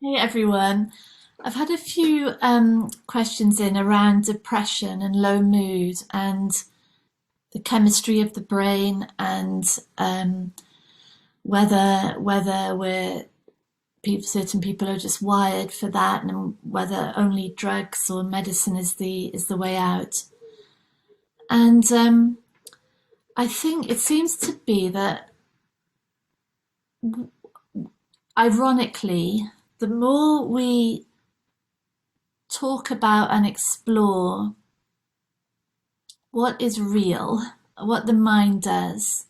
Hey everyone. I've had a few questions in around depression and low mood and the chemistry of the brain and whether certain people are just wired for that and whether only drugs or medicine is the way out. And I think it seems to be that ironically, the more we talk about and explore what is real, what the mind does,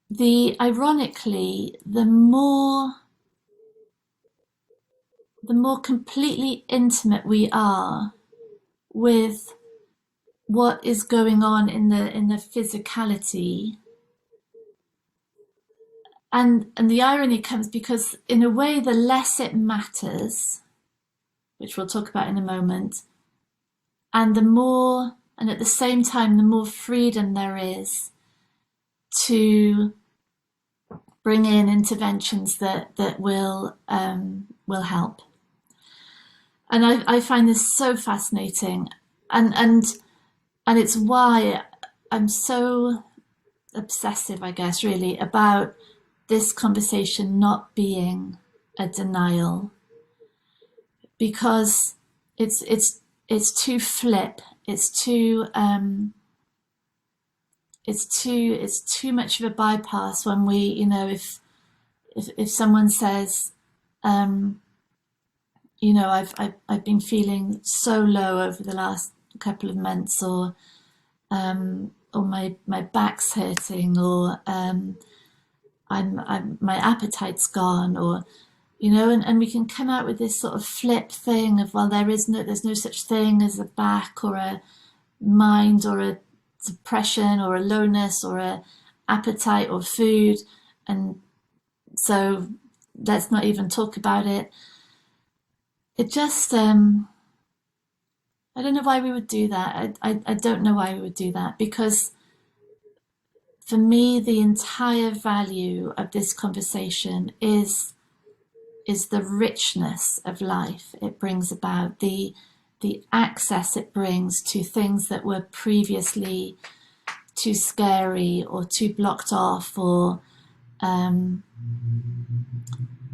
the ironically, the more completely intimate we are with what is going on in the physicality. And the irony comes because in a way the less it matters, which we'll talk about in a moment, and the more, and at the same time, the more freedom there is to bring in interventions that will help. And I find this so fascinating, and it's why I'm so obsessive, I guess, really, about this conversation not being a denial, because it's too flip, it's too much of a bypass when we, if someone says, I've been feeling so low over the last couple of months, or my back's hurting, or I'm my appetite's gone, or and we can come out with this sort of flip thing of, well, there's no such thing as a back or a mind or a depression or a lowness or a appetite or food, and so let's not even talk about it. It just I don't know why we would do that. I don't know why we would do that, because for me the entire value of this conversation is the richness of life it brings about, the access it brings to things that were previously too scary or too blocked off, or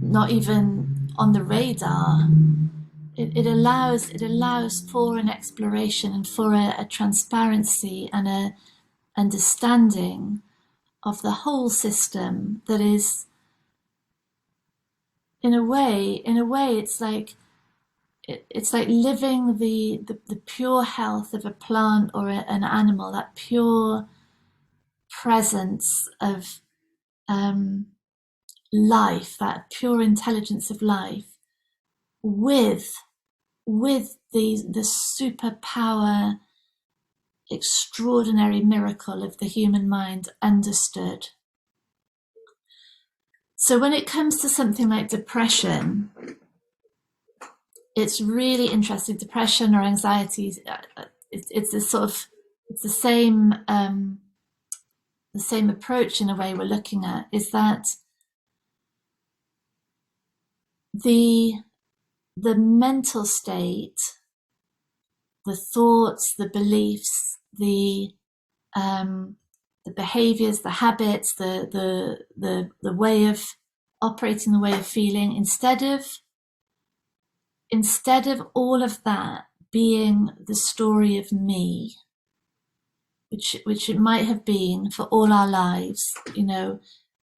not even on the radar. It allows for an exploration and for a transparency and a understanding of the whole system that is, in a way it's like living the pure health of a plant or an animal, that pure presence of um, life, that pure intelligence of life, with the superpower, extraordinary miracle of the human mind understood. So when it comes to something like depression, it's really interesting. Depression or anxiety, it's a sort of, it's the same approach in a way we're looking at, is that the the mental state, the thoughts, the beliefs, um, the behaviors, the habits, the way of operating, the way of feeling, instead of all of that being the story of me, which it might have been for all our lives,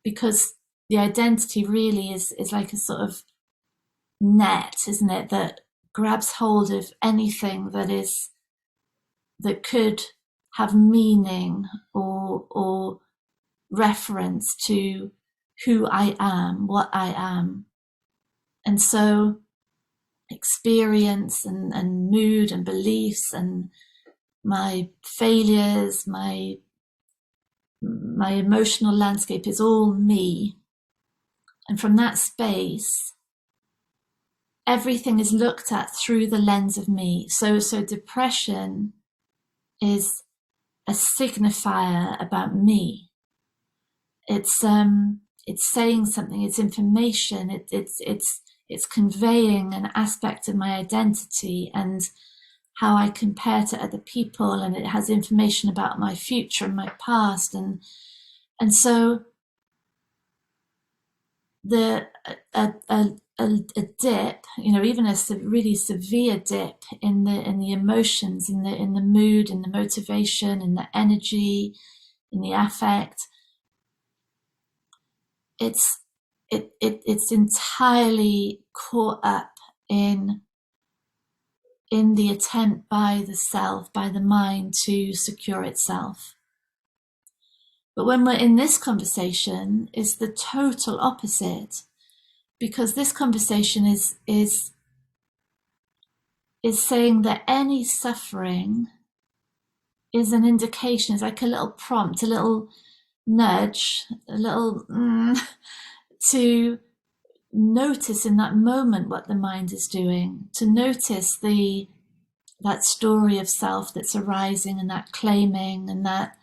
because the identity really is like a sort of net, isn't it, that grabs hold of anything that could have meaning or reference to who I am, what I am. And so experience and mood and beliefs and my failures, my emotional landscape is all me. And from that space, everything is looked at through the lens of me. So depression is a signifier about me. It's it's saying something, it's information, it's conveying an aspect of my identity and how I compare to other people, and it has information about my future and my past, and so the a dip, even a really severe dip in the emotions, in the mood, in the motivation, in the energy, in the affect, it's entirely caught up in the attempt by the self, by the mind, to secure itself. But when we're in this conversation, it's the total opposite, because this conversation is saying that any suffering is an indication, it's like a little prompt, a little nudge, a little to notice in that moment what the mind is doing, to notice that story of self that's arising, and that claiming, and that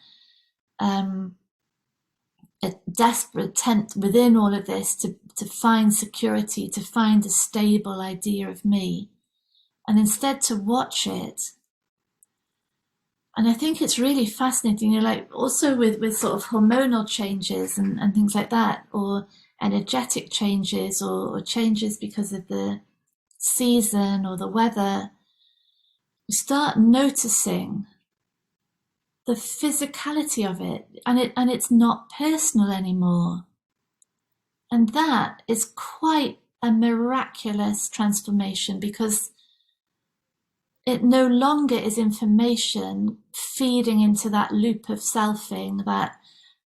a desperate attempt within all of this to find security, to find a stable idea of me, and instead to watch it. And I think it's really fascinating, like also with sort of hormonal changes and things like that, or energetic changes, or changes because of the season or the weather, you start noticing the physicality of it, and it's not personal anymore. And that is quite a miraculous transformation, because it no longer is information feeding into that loop of selfing, that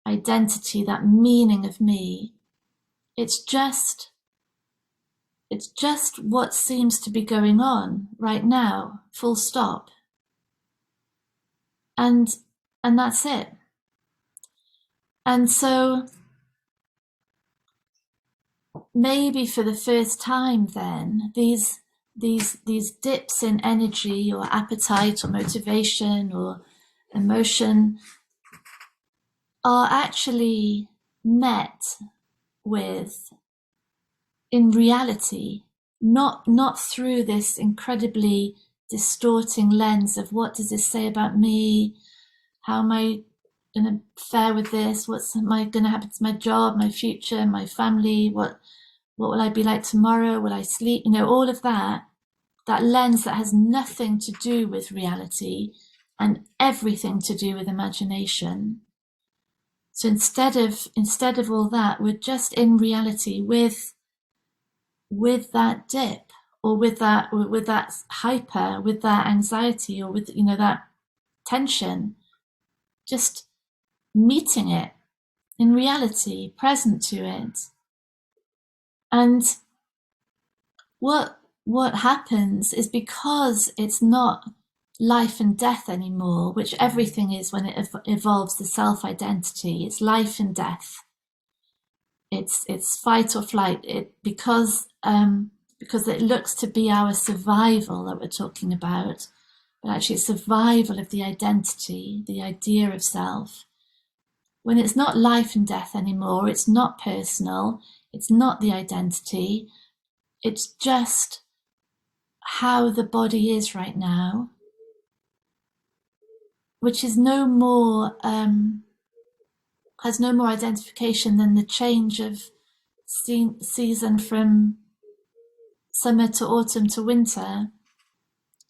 identity, that meaning of me. It's just what seems to be going on right now, full stop. And that's it. And so maybe for the first time then, these dips in energy or appetite or motivation or emotion are actually met with, in reality, not through this incredibly distorting lens of what does this say about me, how am I going to fare with this, what's going to happen to my job, my future, my family, what will I be like tomorrow, will I sleep, all of that lens that has nothing to do with reality and everything to do with imagination. So instead of all that, we're just in reality with that dip, or with that hyper, with that anxiety, or with that tension, just meeting it in reality, present to it. And what happens is, because it's not life and death anymore, which everything is when it evolves the self-identity, it's life and death, it's fight or flight, because it looks to be our survival that we're talking about, but actually it's survival of the identity, the idea of self. When it's not life and death anymore, it's not personal, it's not the identity, it's just how the body is right now, which is no more has no more identification than the change of season from summer to autumn to winter,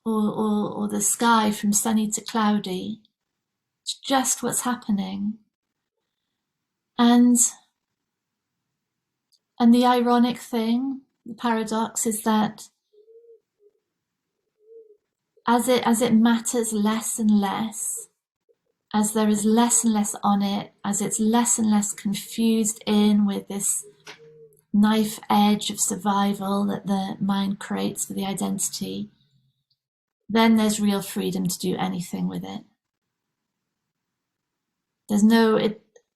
or the sky from sunny to cloudy. It's just what's happening. And the ironic thing, the paradox, is that as it matters less and less, as there is less and less on it, as it's less and less confused in with this knife edge of survival that the mind creates for the identity, then there's real freedom to do anything with it.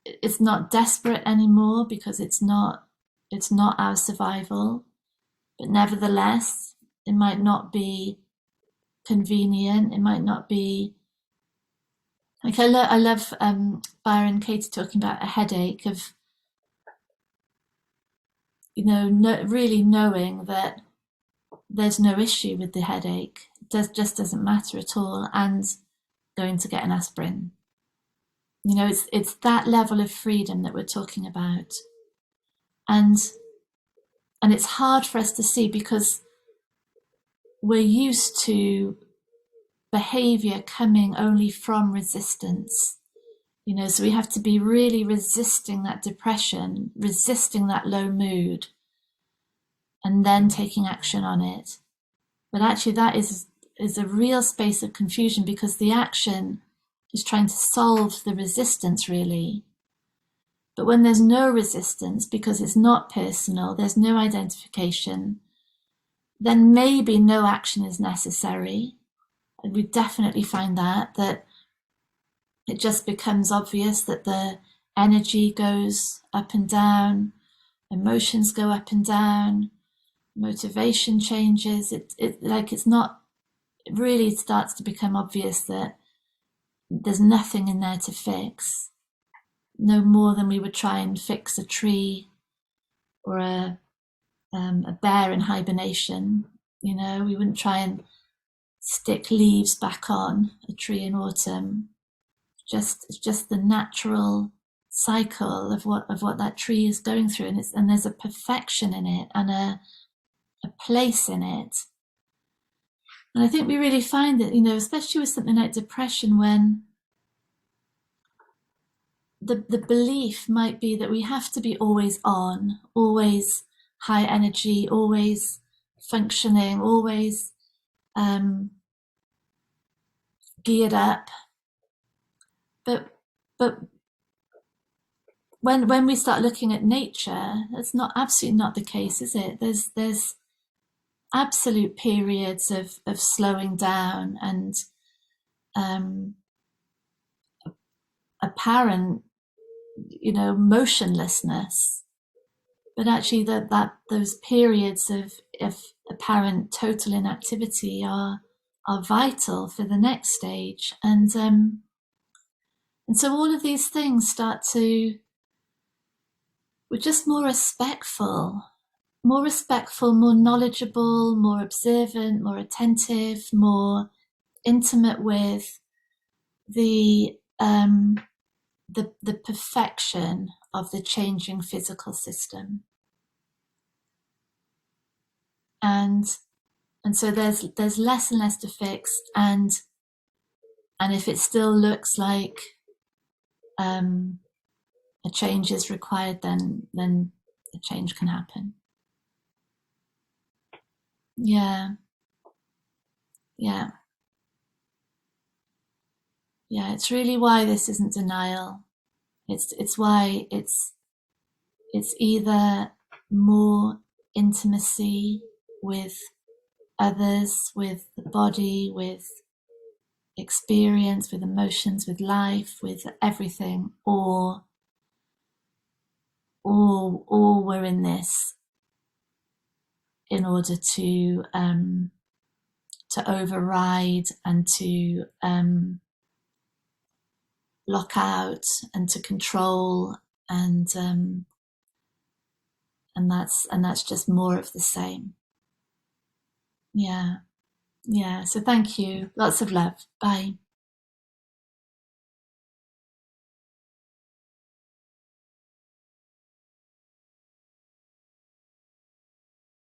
It's not desperate anymore, because it's not our survival, but nevertheless, it might not be convenient, it might not be, like I love Byron Katie talking about a headache, of really knowing that there's no issue with the headache, just doesn't matter at all, and going to get an aspirin. It's that level of freedom that we're talking about. And it's hard for us to see because we're used to behavior coming only from resistance. So we have to be really resisting that depression, resisting that low mood, and then taking action on it. But actually that is a real space of confusion, because the action is trying to solve the resistance, really. But when there's no resistance, because it's not personal, there's no identification, then maybe no action is necessary. And we definitely find that it just becomes obvious that the energy goes up and down, emotions go up and down, motivation changes. It really starts to become obvious that there's nothing in there to fix, no more than we would try and fix a tree or a bear in hibernation. We wouldn't try and stick leaves back on a tree in autumn. It's just the natural cycle of what that tree is going through, and there's a perfection in it and a place in it. And I think we really find that, especially with something like depression, when the belief might be that we have to be always on, always high energy, always functioning, always geared up. But when we start looking at nature, that's absolutely not the case, is it? There's absolute periods of slowing down and apparent, motionlessness. But actually, those periods of apparent total inactivity are vital for the next stage. And so all of these things start to, we're just more respectful, more knowledgeable, more observant, more attentive, more intimate with the perfection of the changing physical system. And so there's less and less to fix, and if it still looks like a change is required, then a change can happen. Yeah. It's really why this isn't denial. It's why it's either more intimacy with others, with the body, with experience, with emotions, with life, with everything, or we're in this in order to override and to lock out and to control, and that's just more of the same. Yeah. So thank you. Lots of love. Bye.